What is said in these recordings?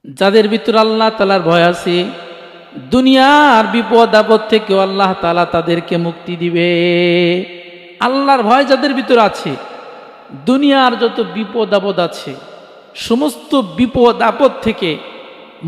যাদের ভিতর আল্লাহ তাআলার ভয় আছে, দুনিয়ার বিপদ আপদ থেকেও আল্লাহ তাআলা তাদেরকে মুক্তি দিবে। আল্লাহর ভয় যাদের ভিতর আছে, দুনিয়ার যত বিপদ আপদ আছে সমস্ত বিপদ আপদ থেকে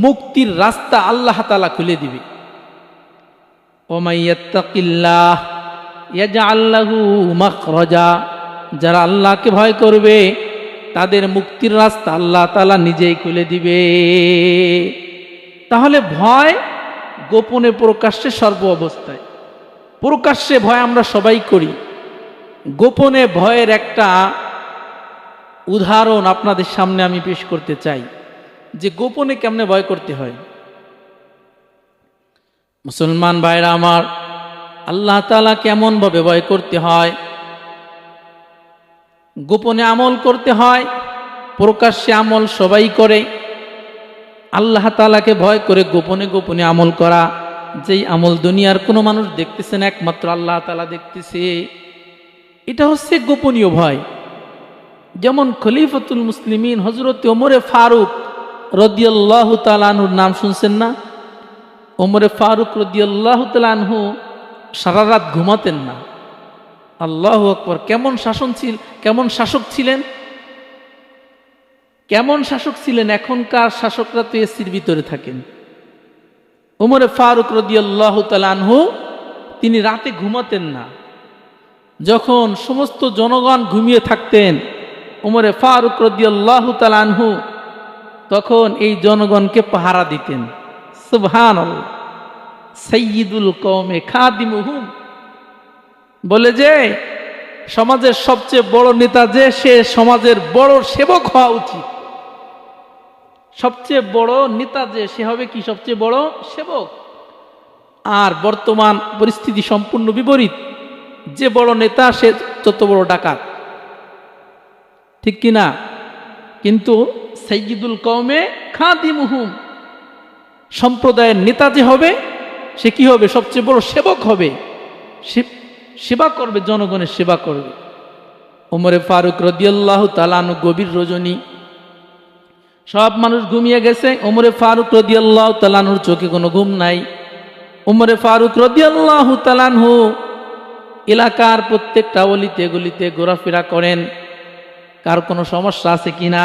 মুক্তির রাস্তা আল্লাহ তাআলা খুলে দিবে। ওমাইয়াত্তাকিল্লাহ ইয়াজআল লাহু মাখরাজা, যারা আল্লাহকে ভয় করবে তাদের মুক্তির রাস্তা আল্লাহ তাআলা নিজেই খুলে দিবে। তাহলে ভয় গোপনে প্রকাশ্যে সর্ব অবস্থায়। প্রকাশ্যে ভয় আমরা সবাই করি, গোপনে ভয়ের একটা উদাহরণ আপনাদের সামনে আমি পেশ করতে চাই যে গোপনে কেমনে ভয় করতে হয়। মুসলমান ভাইরা আমার, আল্লাহ তাআলা কেমন ভাবে ভয় করতে হয়। গোপনে আমল করতে হয়, প্রকাশ্যে আমল সবাই করে। আল্লাহ তাআলাকে ভয় করে গোপনে গোপনে আমল করা, যেই আমল দুনিয়ার কোনো মানুষ দেখতেছে না, একমাত্র আল্লাহ তাআলা দেখতেছে, এটা হচ্ছে গোপনীয় ভয়। যেমন খলিফাতুল মুসলিমিন হযরত ওমরে ফারুক রাদিয়াল্লাহু তাআলা আনহুর নাম শুনছেন না? ওমরে ফারুক রাদিয়াল্লাহু তাআলা আনহু সারা রাত ঘুমাতেন না। আল্লাহু আকবার! কেমন শাসক ছিলেন, কেমন শাসক ছিলেন। এখনকার শাসকরা তো এসির ভিতরে থাকেন। ওমরে ফারুক রাদিয়াল্লাহু তাআলা আনহু তিনি রাতে ঘুমাতেন না। যখন সমস্ত জনগণ ঘুমিয়ে থাকতেন, ওমরে ফারুক রাদিয়াল্লাহু তাআলা আনহু তখন এই জনগণকে পাহারা দিতেন। সুবহানাল্লাহ! সাইয়্যিদুল কওমে খাদিমুহুম, বলে যে সমাজের সবচেয়ে বড় নেতা যে, সে সমাজের বড় সেবক হওয়া উচিত। সবচেয়ে বড় নেতা যে, সে হবে কি? সবচেয়ে বড় সেবক। আর বর্তমান পরিস্থিতি সম্পূর্ণ বিপরীত। যে বড় নেতা সে তত বড় ডাকাত, ঠিক কিনা? কিন্তু সাইয়্যিদুল কওমে খাদিমুহুম, সম্প্রদায়ের নেতা যে হবে সে কি হবে? সবচেয়ে বড় সেবক হবে। সেবা করবে, জনগণের সেবা করবে। ওমরে ফারুক রাদিয়াল্লাহু তাআলা আনহু গভীর রজনী, সব মানুষ ঘুমিয়ে গেছে, ওমরে ফারুক রাদিয়াল্লাহু তাআলা আনহুর চোখে কোনো ঘুম নাই। ওমরে ফারুক রাদিয়াল্লাহু তাআলা আনহু এলাকার প্রত্যেকটা অলিতে গলিতে ঘোরাফেরা করেন, কার কোনো সমস্যা আছে কিনা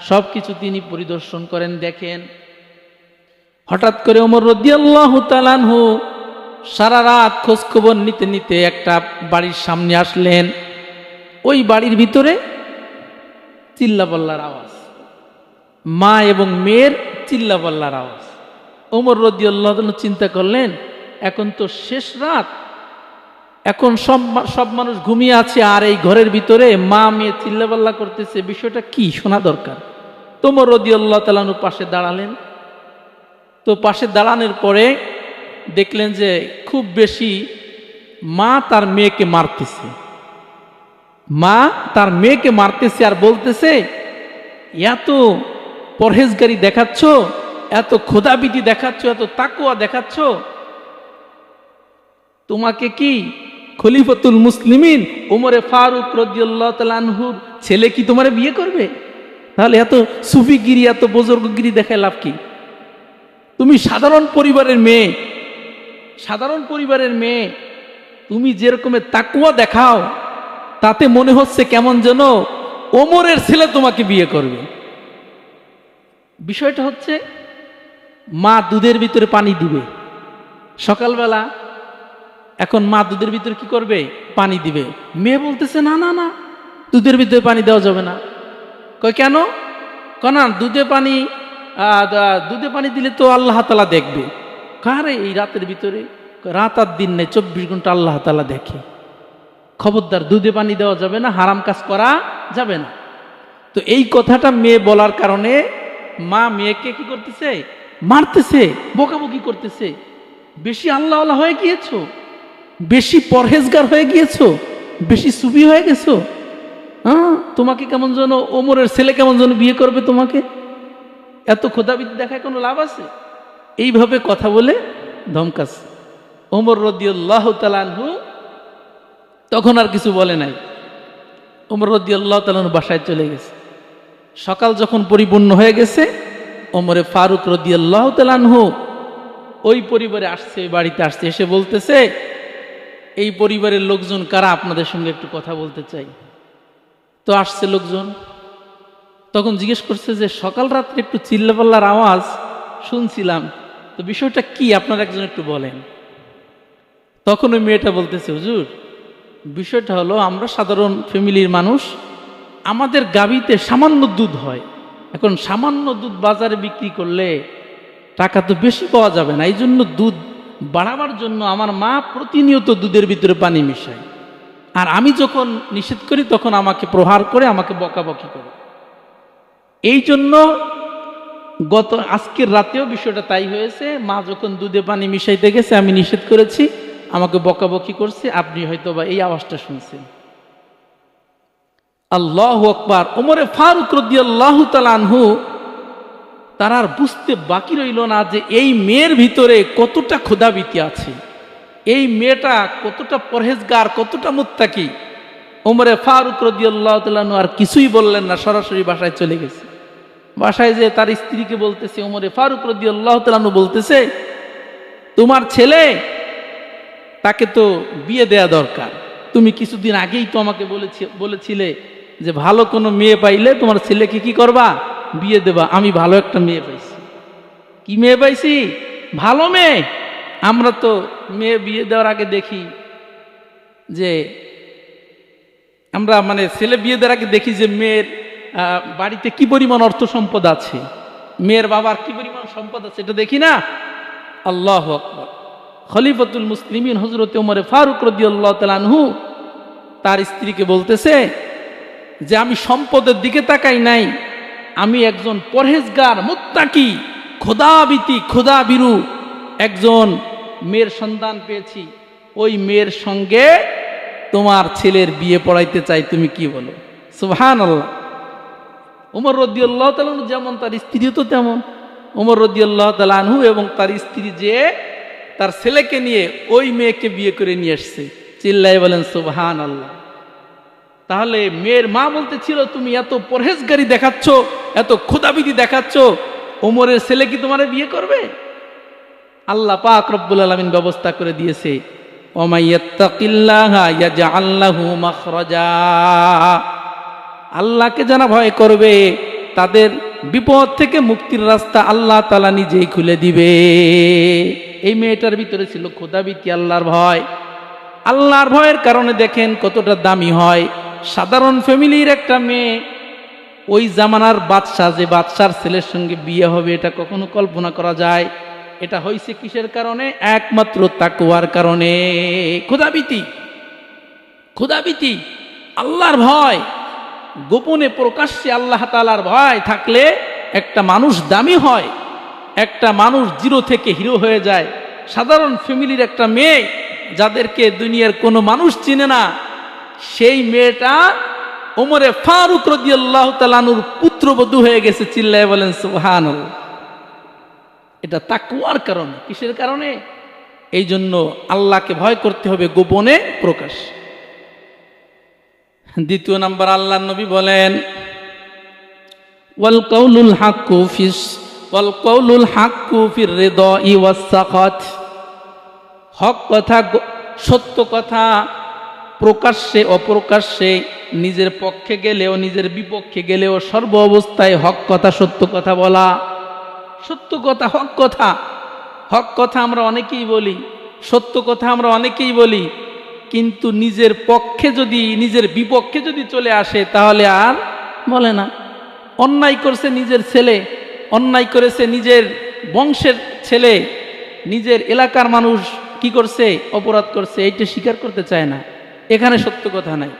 সব কিছু তিনি পরিদর্শন করেন, দেখেন। হঠাৎ করে ওমর রাদিয়াল্লাহু তাআলা আনহু সারা রাত খোঁজ খবর নিতে নিতে একটা বাড়ির সামনে আসলেন। ওই বাড়ির ভিতরে চিল্লাপাল্লার আওয়াজ, মা এবং মেয়ের চিল্লাপাল্লার আওয়াজ। ওমর রাদিয়াল্লাহু তাআলা চিন্তা করলেন, এখন তো শেষ রাত, এখন সব মানুষ ঘুমিয়ে আছে, আর এই ঘরের ভিতরে মা মেয়ে চিল্লাপাল্লা করতেছে, বিষয়টা কি শোনা দরকার। তো ওমর রাদিয়াল্লাহু তাআলা পাশে দাঁড়ালেন। তো পাশে দাঁড়ানোর পরে দেখলেন যে খুব বেশি মা তার মেয়েকে মারতেছে, মা তার মেয়েকে মারতেছে আর বলতেছে, এত পরহেজগারি দেখাচ্ছ, এত খোদাবিধি দেখাচ্ছ, এত তাকওয়া দেখাচ্ছ, তোমাকে কি খলিফাতুল মুসলিমিন ওমরে ফারুক রাদিয়াল্লাহু তাআলা আনহুর ছেলে কি তোমারে বিয়ে করবে? তাহলে এত সুফিগিরি, এত বুজুর্গগিরি দেখায় লাভ কি? তুমি সাধারণ পরিবারের মেয়ে, সাধারণ পরিবারের মেয়ে, তুমি যেরকমের তাকওয়া দেখাও তাতে মনে হচ্ছে কেমন যেন ওমরের ছেলে তোমাকে বিয়ে করবে। বিষয়টা হচ্ছে, মা দুধের ভিতরে পানি দিবে সকালবেলা, এখন মা দুধের ভিতরে কি করবে? পানি দিবে। মেয়ে বলতেছে, না না না, দুধের ভিতরে পানি দেওয়া যাবে না। কয় কেন? না, দুধে পানি দিলে তো আল্লাহ তাআলা দেখবে। কারে এই রাতের ভিতরে? রাত আর দিন নেই, 24 ঘন্টা আল্লাহ তাআলা দেখে। খবরদার, দুধে পানি দেওয়া যাবে না, হারাম কাজ করা যাবে না। তো এই কথাটা মেয়ে বলার কারণে মা মেয়েকে কি করতেছে? মারতেছে, বকাবকি করতেছে। বেশি আল্লাহওয়ালা হয়ে গিয়েছো, বেশি পরহেজগার হয়ে গিয়েছো, বেশি সুফি হয়ে গেছো। তোমাকে কেমন যেন ওমরের ছেলে কেমন যেন বিয়ে করবে তোমাকে, এত খোদাবিদ দেখায় কোনো লাভ আছে? এইভাবে কথা বলে ধমকাছে। ওমর রাদিয়াল্লাহু তাআলা আনহু তখন আর কিছু বলে নাই। ওমর রাদিয়াল্লাহু তাআলা আনহু বাসায় চলে গেছে। সকাল যখন পরিপূর্ণ হয়ে গেছে, ওমরে ফারুক রাদিয়াল্লাহু তাআলা আনহু ওই পরিবারে আসছে, ওই বাড়িতে আসছে, এসে বলতেছে, এই পরিবারের লোকজন কারা, আপনাদের সঙ্গে একটু কথা বলতে চাই। তো আসছে লোকজন, তখন জিজ্ঞেস করছে যে সকাল রাত্রে একটু চিল্লাপাল্লার আওয়াজ শুনছিলাম, তো বিষয়টা কি, আপনারা একজন একটু বলেন। তখন ওই মেয়েটা বলতেছে, হুজুর বিষয়টা হলো আমরা সাধারণ ফ্যামিলির মানুষ, আমাদের গাভীতে সামান্য দুধ হয়, এখন সামান্য দুধ বাজারে বিক্রি করলে টাকা তো বেশি পাওয়া যাবে না, এই জন্য দুধ বাড়াবার জন্য আমার মা প্রতিনিয়ত দুধের ভিতরে পানি মিশায়, আর আমি যখন নিষেধ করি তখন আমাকে প্রহার করে, আমাকে বকাবকি করে। এই জন্য আজকের রাতেও বিষয়টা তাই হয়েছে, মা যখন দুধে পানি মিশাইতে গেছে আমি নিষেধ করেছি, আমাকে বকাবকি করছে, আপনি হয়তো বা এই আওয়াজটা শুনছেন। আল্লাহু আকবার। ওমরে ফারুক রাদিয়াল্লাহু তাআলা আনহু তার আর বুঝতে বাকি রইল না যে এই মেয়ের ভিতরে কতটা ক্ষুধাবীতি আছে, এই মেয়েটা কতটা পরহেজগার, কতটা মুত্তাকি। ওমরে ফারুক রাদিয়াল্লাহু তাআলা আনহু আর কিছুই বললেন না, সরাসরি বাসায় চলে গেছে। বাসায় যে তার স্ত্রীকে বলতেছে, ওমরে ফারুক রাদিয়াল্লাহু তাআলা আনহু বলতেছে, তোমার ছেলে, তাকে তো বিয়ে দেয়া দরকার, তুমি কিছুদিন আগেই তো আমাকে বলেছিলে যে ভালো কোনো মেয়ে পাইলে তোমার ছেলেকে কি করবা, বিয়ে দেবা। আমি ভালো একটা মেয়ে পাইছি। কি মেয়ে পাইছি? ভালো মেয়ে। আমরা তো মেয়ে বিয়ে দেওয়ার আগে দেখি যে আমরা মানে ছেলে বিয়ে দেওয়ার আগে দেখি যে মেয়ের বাড়িতে কি পরিমাণ অর্থ সম্পদ আছে, মেয়ের বাবার কি পরিমাণ সম্পদ আছে, এটা দেখি না। আল্লাহু আকবার। খলিফাতুল মুসলিমিন হযরত ওমর ফারুক রাদিয়াল্লাহু তাআলা আনহু তার স্ত্রীকে বলতেছে যে আমি সম্পদের দিকে তাকাই নাই, আমি একজন পরহেজগার, মুত্তাকি, খোদাভীরু একজন মেয়ের সন্তান পেয়েছি, ওই মেয়ের সঙ্গে তোমার ছেলের বিয়ে পড়াইতে চাই, তুমি কি বলো? সুবহানাল্লাহ। ওমর রাদিয়াল্লাহু তাআলা আনহু যেমন, তার স্ত্রীও তো তেমন। ওমর রাদিয়াল্লাহু তাআলা আনহু এবং তার স্ত্রী যে তার ছেলেকে নিয়ে ওই মেয়েকে বিয়ে করে নিয়ে আসছে। চিল্লাই বলেন সুবহানাল্লাহ। তাহলে মেয়ের মা বলতেছিল, তুমি এত পরহেজগারি দেখাচ্ছ, এত ক্ষুধাবিধি দেখাচ্ছ, ওমরের ছেলে কি তোমারে বিয়ে করবে? আল্লাহ পাক রব্বুল আলামিন ব্যবস্থা করে দিয়েছে, ওমাইয়াত্তাকিল্লাহা ইয়াজআল লাহু মাখরাজা। আল্লাহকে যারা ভয় করবে তাদের বিপদ থেকে মুক্তির রাস্তা আল্লাহ তাআলা নিজেই খুলে দিবে। এই মেয়েটার ভিতরে ছিল ক্ষুধাবীতি, আল্লাহর ভয়। আল্লাহর ভয়ের কারণে দেখেন কতটা দামি হয়। সাধারণ ফ্যামিলির একটা মেয়ে, ওই জামানার বাদশাহ, যে বাদশার ছেলের সঙ্গে বিয়ে হবে, এটা কখনো কল্পনা করা যায়? এটা হয়েছে কিসের কারণে? একমাত্র তাকওয়ার কারণে। ক্ষুধাবীতি, আল্লাহর ভয়। গোপনে প্রকাশ্যে আল্লাহ তাআলার ভয় থাকলে একটা মানুষ দামি হয়, একটা মানুষ জিরো থেকে হিরো হয়ে যায়। সাধারণ ফ্যামিলির একটা মেয়ে, যাদেরকে দুনিয়ার কোনো মানুষ চিনে না, সেই মেয়েটা ওমরে ফারুক রাদিয়াল্লাহু তাআলা আনহুর পুত্রবধূ হয়ে গেছে। চিল্লায় বলেন সুবহানাল্লাহ। এটা তাকওয়ার কারণে। কিসের কারণে? এই জন্য আল্লাহকে ভয় করতে হবে গোপনে প্রকাশ। দ্বিতীয় নাম্বার, আল্লাহর নবী বলেন, ওয়াল কাউলুল হাক্কু ফির রিদাই ওয়াস সাখাত। হক কথা, সত্য কথা প্রকাশ্যে অপ্রকাশ্যে, নিজের পক্ষে গেলেও নিজের বিপক্ষে গেলেও সর্ব অবস্থায় হক কথা, সত্য কথা বলা। সত্য কথা, হক কথা। হক কথা আমরা অনেকেই বলি, সত্য কথা আমরা অনেকেই বলি, কিন্তু নিজের পক্ষে যদি, নিজের বিপক্ষে যদি চলে আসে তাহলে আর বলে না। অন্যায় করছে নিজের ছেলে, অন্যায় করেছে নিজের বংশের ছেলে, নিজের এলাকার মানুষ কি করছে, অপরাধ করছে, এইটা স্বীকার করতে চায় না। এখানে সত্য কথা নাই।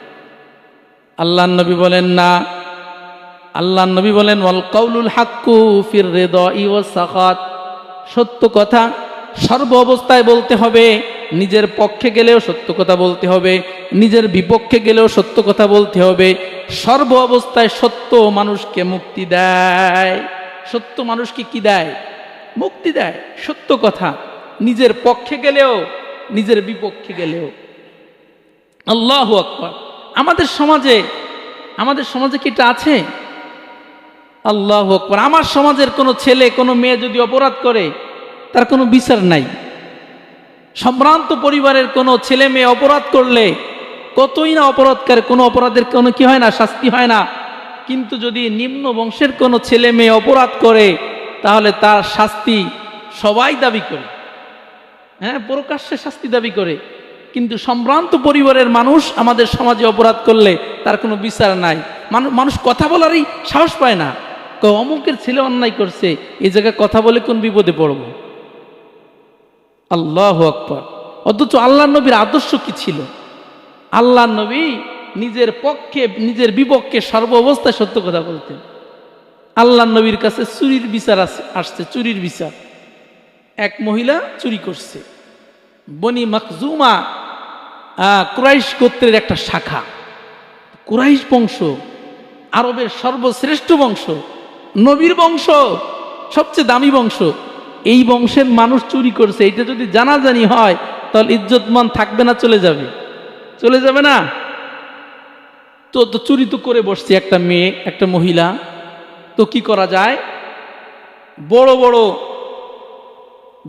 আল্লাহর নবী বলেন না, আল্লাহর নবী বলেন ওয়াল কাউলুল হাক্কু ফির রিদাই ওয়াস সাখাত। সত্য কথা সর্ব অবস্থায় বলতে হবে, নিজের পক্ষে গেলেও সত্য কথা বলতে হবে, নিজের বিপক্ষে গেলেও সত্য কথা বলতে হবে। সর্ব অবস্থায় সত্য মানুষকে মুক্তি দেয়। সত্য মানুষকে কি দেয়? মুক্তি দেয়। সত্য কথা, নিজের পক্ষে গেলেও নিজের বিপক্ষে গেলেও। আল্লাহু আকবার। আমাদের সমাজে কি এটা আছে? আল্লাহু আকবার। আমার সমাজের কোনো ছেলে কোনো মেয়ে যদি অপরাধ করে তার কোনো বিচার নাই। সম্ভ্রান্ত পরিবারের কোনো ছেলে মেয়ে অপরাধ করলে কতই না অপরাধ করে, কোনো অপরাধের কোনো কি হয় না, শাস্তি হয় না। কিন্তু যদি নিম্ন বংশের কোনো ছেলে মেয়ে অপরাধ করে তাহলে তার শাস্তি সবাই দাবি করে, হ্যাঁ, প্রকাশ্যে শাস্তি দাবি করে। কিন্তু সম্ভ্রান্ত পরিবারের মানুষ আমাদের সমাজে অপরাধ করলে তার কোনো বিচার নাই। মানুষ কথা বলারই সাহস পায় না, অমুকের ছেলে অন্যায় করছে, এই জায়গায় কথা বলে কোন বিপদে পড়ব। আল্লাহু আকবার। অথচ আল্লাহ নবীর আদর্শ কি ছিল? আল্লাহ নবী নিজের পক্ষে নিজের বিপক্ষে সর্ব অবস্থায় সত্য কথা বলতেন। আল্লাহ নবীর কাছে চুরির বিচার আসছে, চুরির বিচার। এক মহিলা চুরি করছে। বনি মাখজুমা কুরাইশ গোত্রের একটা শাখা। কুরাইশ বংশ আরবের সর্বশ্রেষ্ঠ বংশ, নবীর বংশ, সবচেয়ে দামি বংশ। এই বংশের মানুষ চুরি করছে, এটা যদি জানাজানি হয় তাহলে ইজ্জতমান থাকবে না, চলে যাবে, চলে যাবে না। তো চুরি তো করে বসছে একটা মেয়ে, একটা মহিলা। তো কি করা যায়? বড় বড়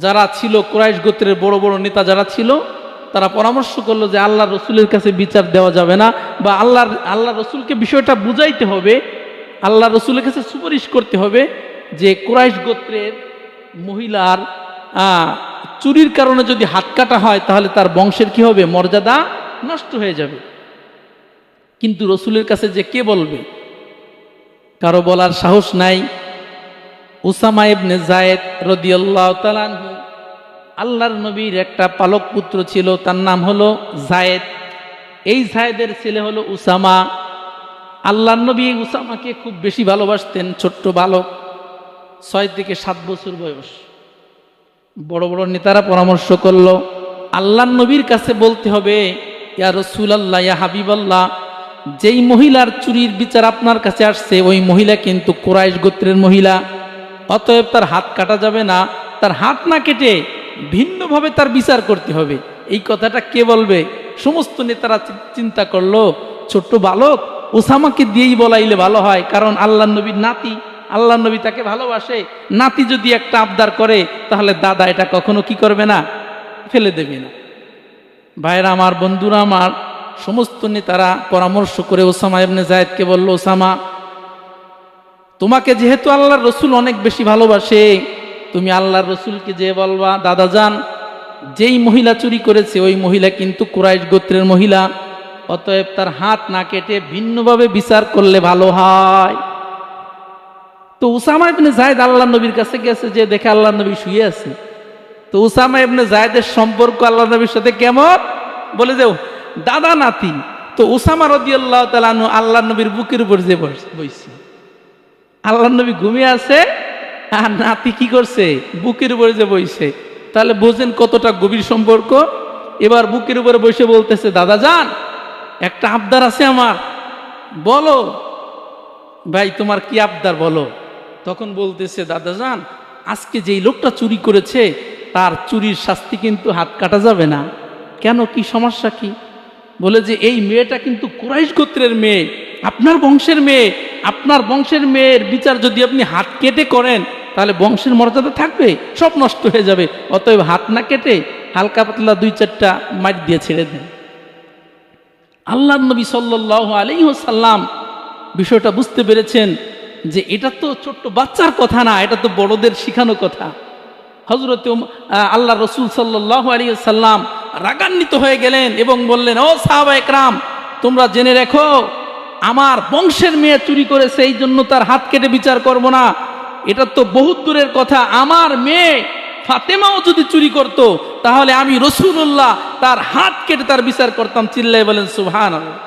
যারা ছিল, কুরাইশ গোত্রের বড় বড় নেতা যারা ছিল, তারা পরামর্শ করলো যে আল্লাহ রসুলের কাছে বিচার দেওয়া যাবে না, বা আল্লাহ রসুলকে বিষয়টা বুঝাইতে হবে, আল্লাহ রসুলের কাছে সুপারিশ করতে হবে যে কুরাইশ গোত্রের মহিলার চুরির কারণে যদি হাত কাটা হয় তাহলে তার বংশের কি হবে, মর্যাদা নষ্ট হয়ে যাবে। কিন্তু রসুলের কাছে যে কে বলবে, কারো বলার সাহস নাই। উসামা ইবনে যায়েদ রাদিয়াল্লাহু তাআলা আনহু, আল্লাহর নবীর একটা পালক পুত্র ছিল, তার নাম হলো যায়েদ। এই যায়েদের ছেলে হলো উসামা। আল্লাহর নবী উসামাকে খুব বেশি ভালোবাসতেন। ছোট্ট বালক, 6 থেকে 7 বছর বয়স। বড় বড় নেতারা পরামর্শ করলো আল্লাহর নবীর কাছে বলতে হবে, ইয়া রাসূলুল্লাহ, ইয়া হাবিবাল্লাহ, যেই মহিলার চুরির বিচার আপনার কাছে আসছে ওই মহিলা কিন্তু কুরাইশ গোত্রের মহিলা, অতএব তার হাত কাটা যাবে না, তার হাত না কেটে ভিন্নভাবে তার বিচার করতে হবে। এই কথাটা কে বলবে? সমস্ত নেতারা চিন্তা করলো ছোট্ট বালক ওসামাকে দিয়েই বলাইলে ভালো হয়, কারণ আল্লাহ নবীর নাতি, আল্লাহ নবী তাকে ভালোবাসে। নাতি যদি একটা আবদার করে তাহলে দাদা এটা কখনো কি করবে না, ফেলে দেবে না। ভাইরা আমার, বন্ধুরা আমার, সমস্ত নেতারা পরামর্শ করে ওসামা ইবনে যায়েদকে বলল, ওসামা, তোমাকে যেহেতু আল্লাহর রসুল অনেক বেশি ভালোবাসে, তুমি আল্লাহর রসুলকে যে বলবা, দাদা যান, যেই মহিলা চুরি করেছে ওই মহিলা কিন্তু কুরাইশ গোত্রের মহিলা, অতএব তার হাত না কেটে ভিন্নভাবে বিচার করলে ভালো হয়। তো উসামা ইবনে যায়েদ আল্লাহ নবীর কাছে গেছে, যে দেখে আল্লাহ নবী শুয়ে আছে। তো উসামা ইবনে যায়েদের সম্পর্ক আল্লাহ নবীর সাথে কেমন, বলে যে দাদা নাতি। তো উসামা রাদিয়াল্লাহু তাআলা আনহু আল্লাহ নবীর বুকের উপর যে বসছে। আল্লাহ নবী ঘুমিয়ে আছে আর নাতি কি করছে, বুকের উপরে যে বইছে। তাহলে বোঝেন কতটা গভীর সম্পর্ক। এবার বুকের উপরে বসে বলতেছে, দাদা যান, একটা আবদার আছে আমার, বলো। ভাই তোমার কি আবদার বলো? তখন বলতেছে, দাদা যান, আজকে যেই লোকটা চুরি করেছে তার চুরির শাস্তি কিন্তু হাত কাটা যাবে না। কেন, কি সমস্যা কি? বলে যে এই মেয়েটা কিন্তু কুরাইশ গোত্রের মেয়ে, আপনার বংশের মেয়ে। আপনার বংশের মেয়ের বিচার যদি আপনি হাত কেটে করেন তাহলে বংশের মর্যাদা থাকবে, সব নষ্ট হয়ে যাবে। অতএব হাত না কেটে হালকা পাতলা 2-4টা মার দিয়ে ছেড়ে দেন। আল্লাহর নবী সাল্লাল্লাহু আলাইহি ওয়াসাল্লাম বিষয়টা বুঝতে পেরেছেন যে এটা তো ছোট্ট বাচ্চার কথা না, এটা তো বড়দের শিখানো কথা। হযরত আল্লাহ রসুল সাল্লাল্লাহু আলাইহি ওয়াসাল্লাম রাগান্বিত হয়ে গেলেন এবং বললেন, ও সাহাবায়ে কেরাম, তোমরা জেনে রেখো, আমার বংশের মেয়ে চুরি করেছে, এই জন্য তার হাত কেটে বিচার করব না। এটা তো বহুত দূরের কথা, আমার মেয়ে ফাতেমাও যদি চুরি করত তাহলে আমি রাসূলুল্লাহ তার হাত কেটে তার বিচার করতাম। চিল্লায়ে বলেন সুবহানাল্লাহ।